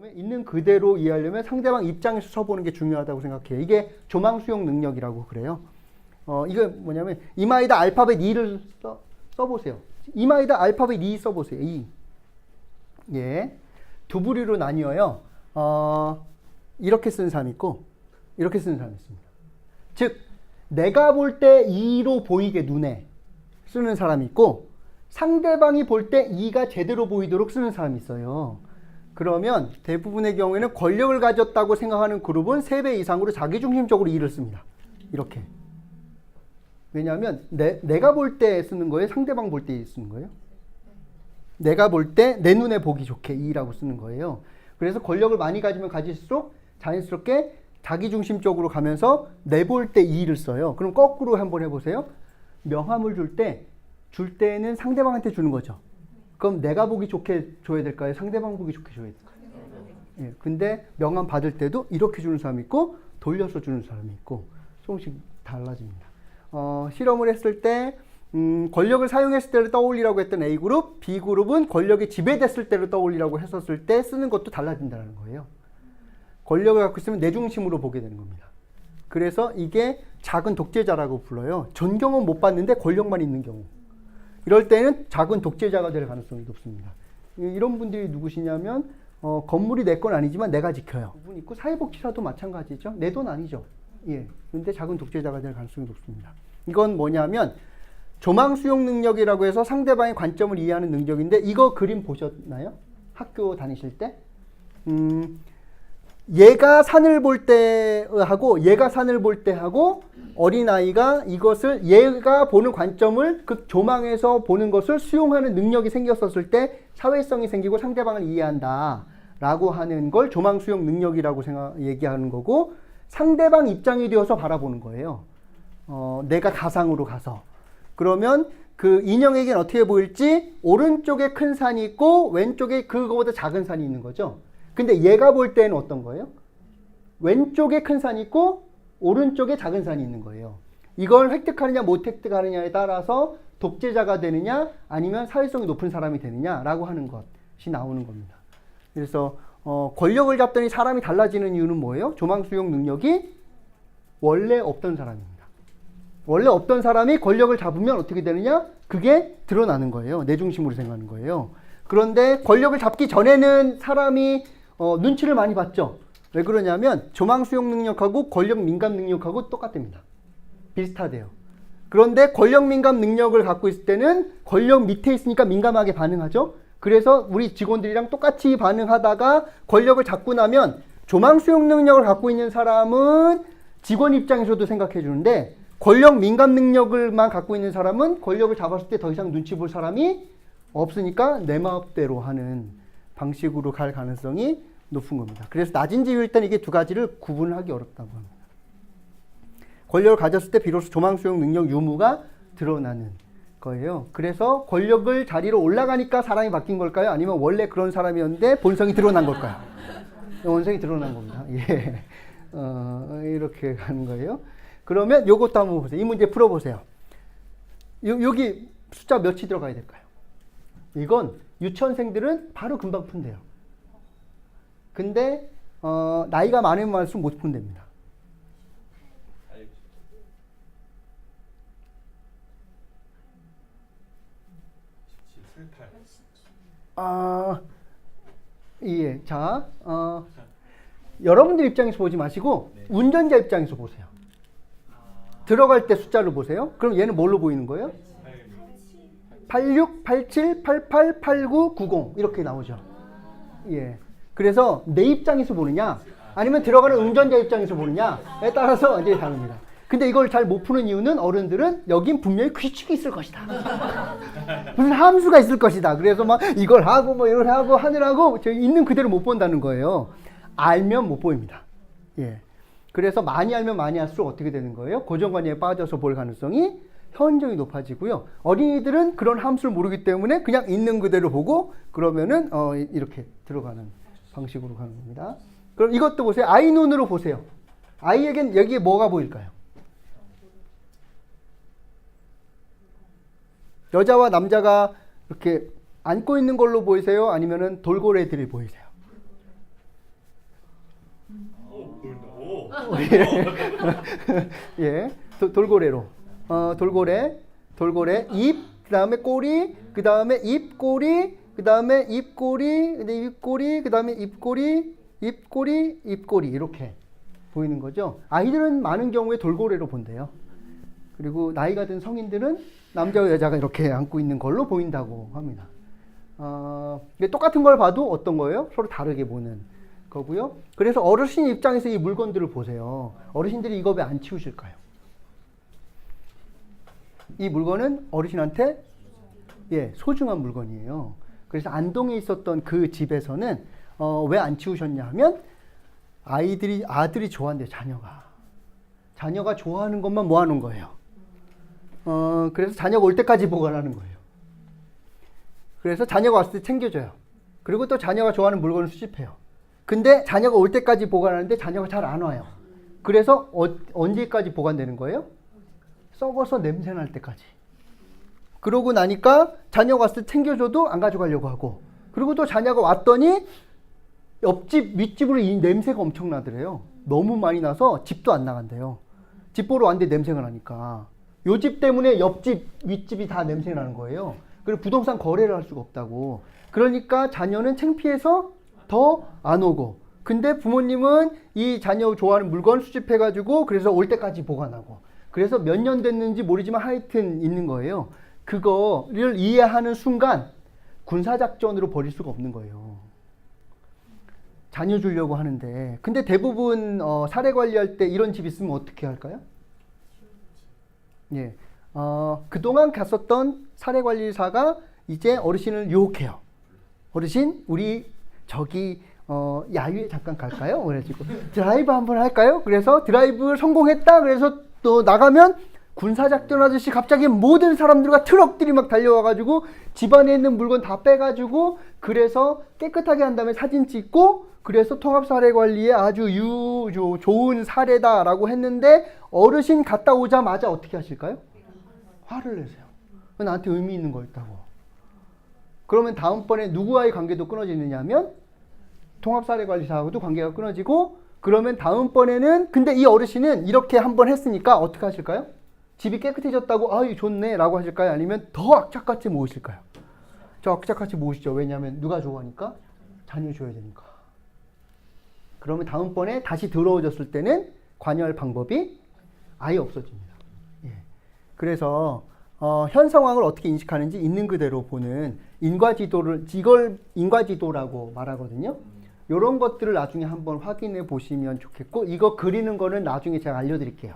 그러면 있는 그대로 이해하려면 상대방 입장에서 써보는 게 중요하다고 생각해요. 이게 조망 수용 능력이라고 그래요. 이거 뭐냐면 이마에다 알파벳 E를 써보세요. 이마에다 알파벳 E 써보세요. E. 예. 두 부류로 나뉘어요. 이렇게 쓰는 사람이 있고 이렇게 쓰는 사람이 있습니다. 즉 내가 볼 때 E로 보이게 눈에 쓰는 사람이 있고 상대방이 볼 때 E가 제대로 보이도록 쓰는 사람이 있어요. 그러면 대부분의 경우에는 권력을 가졌다고 생각하는 그룹은 3배 이상으로 자기중심적으로 E를 씁니다. 이렇게. 왜냐하면 내가 볼 때 쓰는 거예요? 상대방 볼 때 쓰는 거예요? 내가 볼 때 내 눈에 보기 좋게 E라고 쓰는 거예요. 그래서 권력을 많이 가지면 가질수록 자연스럽게 자기중심적으로 가면서 내 볼 때 E를 써요. 그럼 거꾸로 한번 해보세요. 명함을 줄 때는 상대방한테 주는 거죠. 그럼 내가 보기 좋게 줘야 될까요? 상대방 보기 좋게 줘야 될까요? 예, 근데 명함 받을 때도 이렇게 주는 사람이 있고 돌려서 주는 사람이 있고 조금씩 달라집니다. 실험을 했을 때 권력을 사용했을 때를 떠올리라고 했던 A그룹, B그룹은 권력에 지배됐을 때를 떠올리라고 했었을 때 쓰는 것도 달라진다는 거예요. 권력을 갖고 있으면 내 중심으로 보게 되는 겁니다. 그래서 이게 작은 독재자라고 불러요. 존경은 못 받는데 권력만 있는 경우. 이럴 때는 작은 독재자가 될 가능성이 높습니다. 이런 분들이 누구시냐면 건물이 내 건 아니지만 내가 지켜요. 부분 있고 사회복지사도 마찬가지죠. 내 돈 아니죠. 예. 근데 작은 독재자가 될 가능성이 높습니다. 이건 뭐냐면 조망 수용 능력이라고 해서 상대방의 관점을 이해하는 능력인데 이거 그림 보셨나요? 학교 다니실 때? 얘가 산을 볼 때 하고 얘가 산을 볼 때 하고 어린아이가 이것을 얘가 보는 관점을 그 조망에서 보는 것을 수용하는 능력이 생겼었을 때 사회성이 생기고 상대방을 이해한다 라고 하는 걸 조망 수용 능력이라고 얘기하는 거고 상대방 입장이 되어서 바라보는 거예요. 내가 가상으로 가서. 그러면 그 인형에겐 어떻게 보일지 오른쪽에 큰 산이 있고 왼쪽에 그거보다 작은 산이 있는 거죠. 근데 얘가 볼 때는 어떤 거예요? 왼쪽에 큰 산이 있고 오른쪽에 작은 산이 있는 거예요. 이걸 획득하느냐 못 획득하느냐에 따라서 독재자가 되느냐 아니면 사회성이 높은 사람이 되느냐라고 하는 것이 나오는 겁니다. 그래서 권력을 잡더니 사람이 달라지는 이유는 뭐예요? 조망 수용 능력이 원래 없던 사람입니다. 원래 없던 사람이 권력을 잡으면 어떻게 되느냐? 그게 드러나는 거예요. 내 중심으로 생각하는 거예요. 그런데 권력을 잡기 전에는 사람이 눈치를 많이 봤죠. 왜 그러냐면 조망 수용 능력하고 권력 민감 능력하고 똑같답니다. 비슷하대요. 그런데 권력 민감 능력을 갖고 있을 때는 권력 밑에 있으니까 민감하게 반응하죠. 그래서 우리 직원들이랑 똑같이 반응하다가 권력을 잡고 나면 조망 수용 능력을 갖고 있는 사람은 직원 입장에서도 생각해 주는데 권력 민감 능력을만 갖고 있는 사람은 권력을 잡았을 때 더 이상 눈치 볼 사람이 없으니까 내 마음대로 하는 방식으로 갈 가능성이 높은 겁니다. 그래서 낮은 지위일 때는 이게 두 가지를 구분하기 어렵다고 합니다. 권력을 가졌을 때 비로소 조망 수용 능력 유무가 드러나는 거예요. 그래서 권력을 자리로 올라가니까 사람이 바뀐 걸까요? 아니면 원래 그런 사람이었는데 본성이 드러난 걸까요? 본성이 드러난 겁니다. 예. 이렇게 가는 거예요. 그러면 요것도 한번 보세요. 이 문제 풀어보세요. 여기 숫자 몇이 들어가야 될까요? 이건 유치원생들은 바로 금방 푼대요. 근데 나이가 많으면 많을수록 못 푼답니다. 예. 자, 여러분들 입장에서 보지 마시고 운전자 입장에서 보세요. 들어갈 때 숫자를 보세요. 그럼 얘는 뭘로 보이는 거예요? 86, 87, 88, 89, 90 이렇게 나오죠. 예. 그래서 내 입장에서 보느냐 아니면 들어가는 운전자 입장에서 보느냐에 따라서 이제 다릅니다. 근데 이걸 잘 못 푸는 이유는 어른들은 여긴 분명히 규칙이 있을 것이다. 무슨 함수가 있을 것이다. 그래서 막 이걸 하고 뭐 이걸 하고 하느라고 있는 그대로 못 본다는 거예요. 알면 못 보입니다. 예. 그래서 많이 알면 많이 할수록 어떻게 되는 거예요? 고정관념에 빠져서 볼 가능성이 현저히 높아지고요. 어린이들은 그런 함수를 모르기 때문에 그냥 있는 그대로 보고 그러면은 이렇게 들어가는 방식으로 가는 겁니다. 그럼 이것도 보세요. 아이 눈으로 보세요. 아이에겐 여기에 뭐가 보일까요? 여자와 남자가 이렇게 안고 있는 걸로 보이세요? 아니면은 돌고래들이 보이세요? 보인다. 오. 예, 돌고래로. 돌고래, 입, 그 다음에 꼬리, 그 다음에 입꼬리, 그 다음에 입꼬리, 입꼬리, 그 다음에 입꼬리, 입꼬리 이렇게 보이는 거죠. 아이들은 많은 경우에 돌고래로 본대요. 그리고 나이가 든 성인들은 남자와 여자가 이렇게 안고 있는 걸로 보인다고 합니다. 똑같은 걸 봐도 어떤 거예요? 서로 다르게 보는 거고요. 그래서 어르신 입장에서 이 물건들을 보세요. 어르신들이 이거 왜 안 치우실까요? 이 물건은 어르신한테 소중한 물건이에요. 그래서 안동에 있었던 그 집에서는 왜 안 치우셨냐 하면 아들이 좋아한대요. 자녀가 좋아하는 것만 모아놓은 거예요. 그래서 자녀가 올 때까지 보관하는 거예요. 그래서 자녀가 왔을 때 챙겨줘요. 그리고 또 자녀가 좋아하는 물건을 수집해요. 근데 자녀가 올 때까지 보관하는데 자녀가 잘 안 와요. 그래서 언제까지 보관되는 거예요? 썩어서 냄새 날 때까지. 그러고 나니까 자녀가 왔을 때 챙겨줘도 안 가져가려고 하고, 그리고 또 자녀가 왔더니 옆집, 윗집으로 이 냄새가 엄청 나더래요. 너무 많이 나서 집도 안 나간대요. 집 보러 왔는데 냄새가 나니까. 요 집 때문에 옆집, 윗집이 다 냄새 나는 거예요. 그리고 부동산 거래를 할 수가 없다고. 그러니까 자녀는 창피해서 더 안 오고, 근데 부모님은 이 자녀 좋아하는 물건 수집해가지고 그래서 올 때까지 보관하고, 그래서 몇 년 됐는지 모르지만 하여튼 있는 거예요. 그거를 이해하는 순간 군사작전으로 버릴 수가 없는 거예요. 자녀 주려고 하는데. 근데 대부분 사례 관리할 때 이런 집 있으면 어떻게 할까요? 예, 그동안 갔었던 사례 관리사가 이제 어르신을 유혹해요. 어르신, 우리 저기 야유회 잠깐 갈까요? 그래가지고 드라이브 한번 할까요? 그래서 드라이브 성공했다. 그래서 또 나가면 군사작전 하듯이 갑자기 모든 사람들과 트럭들이 막 달려와가지고 집안에 있는 물건 다 빼가지고, 그래서 깨끗하게 한 다음에 사진 찍고, 그래서 통합사례관리에 아주 좋은 사례다라고 했는데, 어르신 갔다 오자마자 어떻게 하실까요? 화를 내세요. 나한테 의미 있는 거였다고. 그러면 다음번에 누구와의 관계도 끊어지느냐 하면 통합사례관리사하고도 관계가 끊어지고, 그러면 다음번에는, 근데 이 어르신은 이렇게 한번 했으니까 어떻게 하실까요? 집이 깨끗해졌다고 아유 좋네 라고 하실까요? 아니면 더 악착같이 모으실까요? 저 악착같이 모으시죠. 왜냐하면 누가 좋아하니까? 자녀 줘야 되니까. 그러면 다음번에 다시 더러워졌을 때는 관여할 방법이 아예 없어집니다. 예. 그래서 현 상황을 어떻게 인식하는지 있는 그대로 보는 인과지도를, 이걸 인과지도라고 말하거든요. 이런 것들을 나중에 한번 확인해 보시면 좋겠고, 이거 그리는 거는 나중에 제가 알려드릴게요.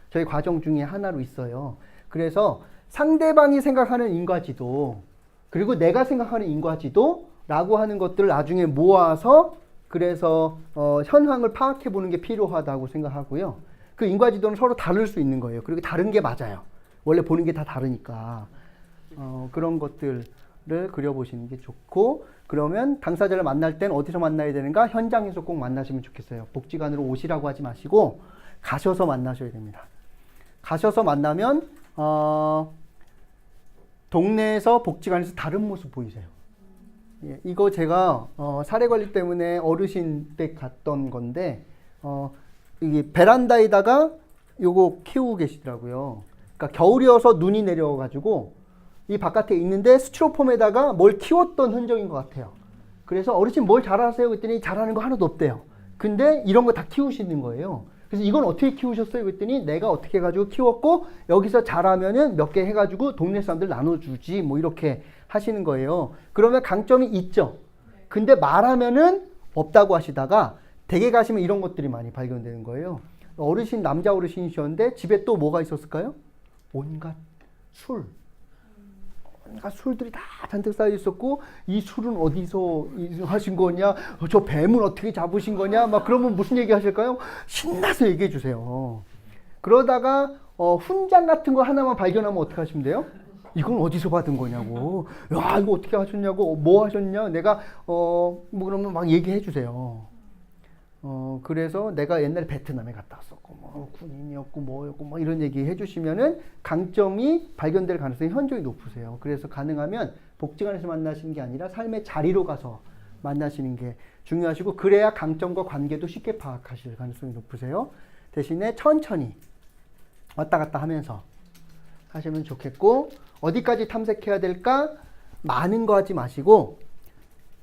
저희 과정 중에 하나로 있어요. 그래서 상대방이 생각하는 인과지도, 그리고 내가 생각하는 인과지도라고 하는 것들을 나중에 모아서, 그래서 현황을 파악해 보는 게 필요하다고 생각하고요. 그 인과지도는 서로 다를 수 있는 거예요. 그리고 다른 게 맞아요. 원래 보는 게 다 다르니까. 그런 것들을 그려보시는 게 좋고, 그러면 당사자를 만날 땐 어디서 만나야 되는가? 현장에서 꼭 만나시면 좋겠어요. 복지관으로 오시라고 하지 마시고 가셔서 만나셔야 됩니다. 가셔서 만나면 동네에서 복지관에서 다른 모습 보이세요. 예, 이거 제가 사례관리 때문에 어르신 댁 갔던 건데, 이게 베란다에다가 요거 키우고 계시더라고요. 그러니까 겨울이어서 눈이 내려가지고 이 바깥에 있는데 스티로폼에다가 뭘 키웠던 흔적인 것 같아요. 그래서 어르신 뭘 잘하세요? 그랬더니 잘하는 거 하나도 없대요. 근데 이런 거 다 키우시는 거예요. 그래서 이건 어떻게 키우셨어요? 그랬더니 내가 어떻게 해가지고 키웠고, 여기서 잘하면은 몇 개 해가지고 동네 사람들 나눠주지, 뭐 이렇게 하시는 거예요. 그러면 강점이 있죠. 근데 말하면은 없다고 하시다가 댁에 가시면 이런 것들이 많이 발견되는 거예요. 어르신, 남자 어르신이셨는데 집에 또 뭐가 있었을까요? 온갖 술들이 다 잔뜩 쌓여 있었고, 이 술은 어디서 하신 거냐, 저 뱀은 어떻게 잡으신 거냐, 막 그러면 무슨 얘기 하실까요? 신나서 얘기해 주세요. 그러다가 훈장 같은 거 하나만 발견하면 어떻게 하시면 돼요? 이건 어디서 받은 거냐고, 야 이거 어떻게 하셨냐고, 뭐 하셨냐, 내가 뭐 그러면 막 얘기해 주세요. 그래서 내가 옛날에 베트남에 갔다 왔었고, 뭐 군인이었고 뭐였고 뭐 이런 얘기 해주시면은 강점이 발견될 가능성이 현저히 높으세요. 그래서 가능하면 복지관에서 만나시는 게 아니라 삶의 자리로 가서 만나시는 게 중요하시고 그래야 강점과 관계도 쉽게 파악하실 가능성이 높으세요. 대신에 천천히 왔다 갔다 하면서 하시면 좋겠고 어디까지 탐색해야 될까? 많은 거 하지 마시고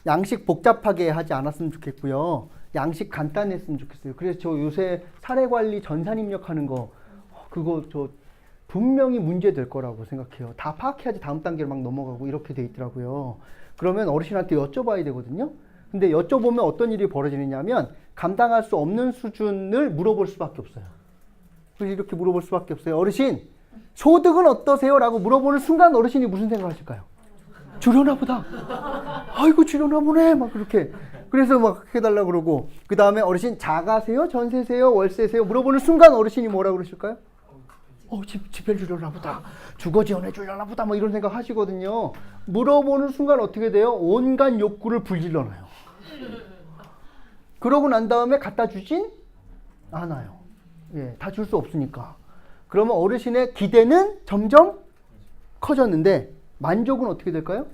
양식 복잡하게 하지 않았으면 좋겠고요. 양식 간단했으면 좋겠어요. 그래서 저 요새 사례관리 전산 입력하는 거 그거 저 분명히 문제 될 거라고 생각해요. 다 파악해야지 다음 단계로 막 넘어가고 이렇게 돼 있더라고요. 그러면 어르신한테 여쭤봐야 되거든요. 근데 여쭤보면 어떤 일이 벌어지느냐면 감당할 수 없는 수준을 물어볼 수밖에 없어요. 그래서 이렇게 물어볼 수밖에 없어요. 어르신, 소득은 어떠세요? 라고 물어보는 순간 어르신이 무슨 생각하실까요? 줄여나 보다. 아이고 줄여나 보네. 막 그렇게. 그래서 막 해달라 그러고 그 다음에 어르신 자가세요? 전세세요? 월세세요? 물어보는 순간 어르신이 뭐라 그러실까요? 집을 주려나 보다. 주거 지원해 주려나 보다. 뭐 이런 생각 하시거든요. 물어보는 순간 어떻게 돼요? 온갖 욕구를 불질러놔요. 그러고 난 다음에 갖다 주진 않아요. 예, 다 줄 수 없으니까. 그러면 어르신의 기대는 점점 커졌는데 만족은 어떻게 될까요?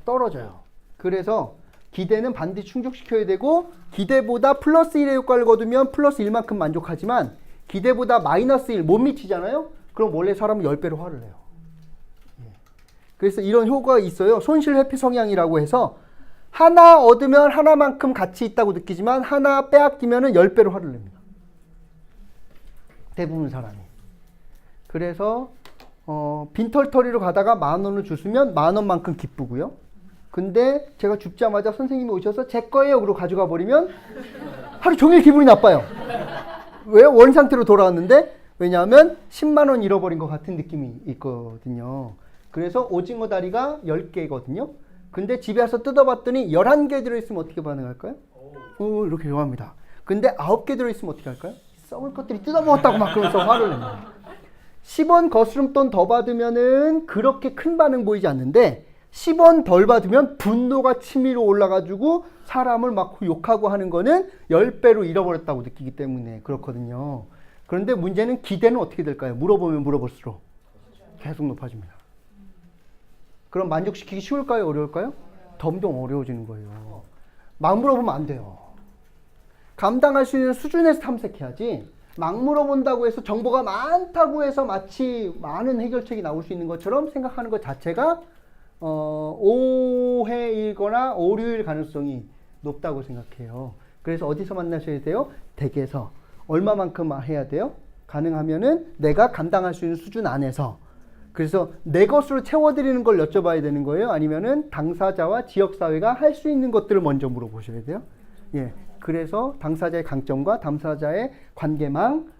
떨어져요. 그래서 기대는 반드시 충족시켜야 되고 기대보다 플러스 1의 효과를 거두면 플러스 1만큼 만족하지만 기대보다 마이너스 1 못 미치잖아요? 그럼 원래 사람은 10배로 화를 내요. 예. 그래서 이런 효과가 있어요. 손실 회피 성향이라고 해서 하나 얻으면 하나만큼 가치 있다고 느끼지만 하나 빼앗기면 10배로 화를 냅니다. 대부분 사람이. 그래서 빈털터리로 가다가 10,000원을 주시면 10,000원만큼 기쁘고요. 근데 제가 죽자마자 선생님이 오셔서 제 거예요 그러고 가져가 버리면 하루 종일 기분이 나빠요. 왜요? 원 상태로 돌아왔는데 왜냐하면 10만 원 잃어버린 것 같은 느낌이 있거든요. 그래서 오징어 다리가 10개거든요. 근데 집에 와서 뜯어봤더니 11개 들어있으면 어떻게 반응할까요? 이렇게 좋아합니다. 근데 9개 들어있으면 어떻게 할까요? 썩을 것들이 뜯어먹었다고 막 그러면서 화를 냅니다. 10원 거스름돈 더 받으면은 그렇게 큰 반응 보이지 않는데 10원 덜 받으면 분노가 치밀어 올라가지고 사람을 막 욕하고 하는 거는 10배로 잃어버렸다고 느끼기 때문에 그렇거든요. 그런데 문제는 기대는 어떻게 될까요? 물어보면 물어볼수록 계속 높아집니다. 그럼 만족시키기 쉬울까요? 어려울까요? 점점 어려워지는 거예요. 막 물어보면 안 돼요. 감당할 수 있는 수준에서 탐색해야지 막 물어본다고 해서 정보가 많다고 해서 마치 많은 해결책이 나올 수 있는 것처럼 생각하는 것 자체가 오해이거나 오류일 가능성이 높다고 생각해요. 그래서 어디서 만나셔야 돼요? 댁에서. 얼마만큼 해야 돼요? 가능하면은 내가 감당할 수 있는 수준 안에서. 그래서 내 것으로 채워드리는 걸 여쭤봐야 되는 거예요? 아니면은 당사자와 지역사회가 할 수 있는 것들을 먼저 물어보셔야 돼요? 예. 그래서 당사자의 강점과 당사자의 관계망,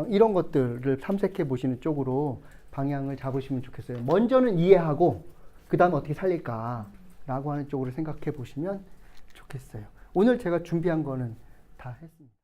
이런 것들을 탐색해 보시는 쪽으로 방향을 잡으시면 좋겠어요. 먼저는 이해하고, 그 다음에 어떻게 살릴까라고 하는 쪽으로 생각해 보시면 좋겠어요. 오늘 제가 준비한 거는 다 했습니다.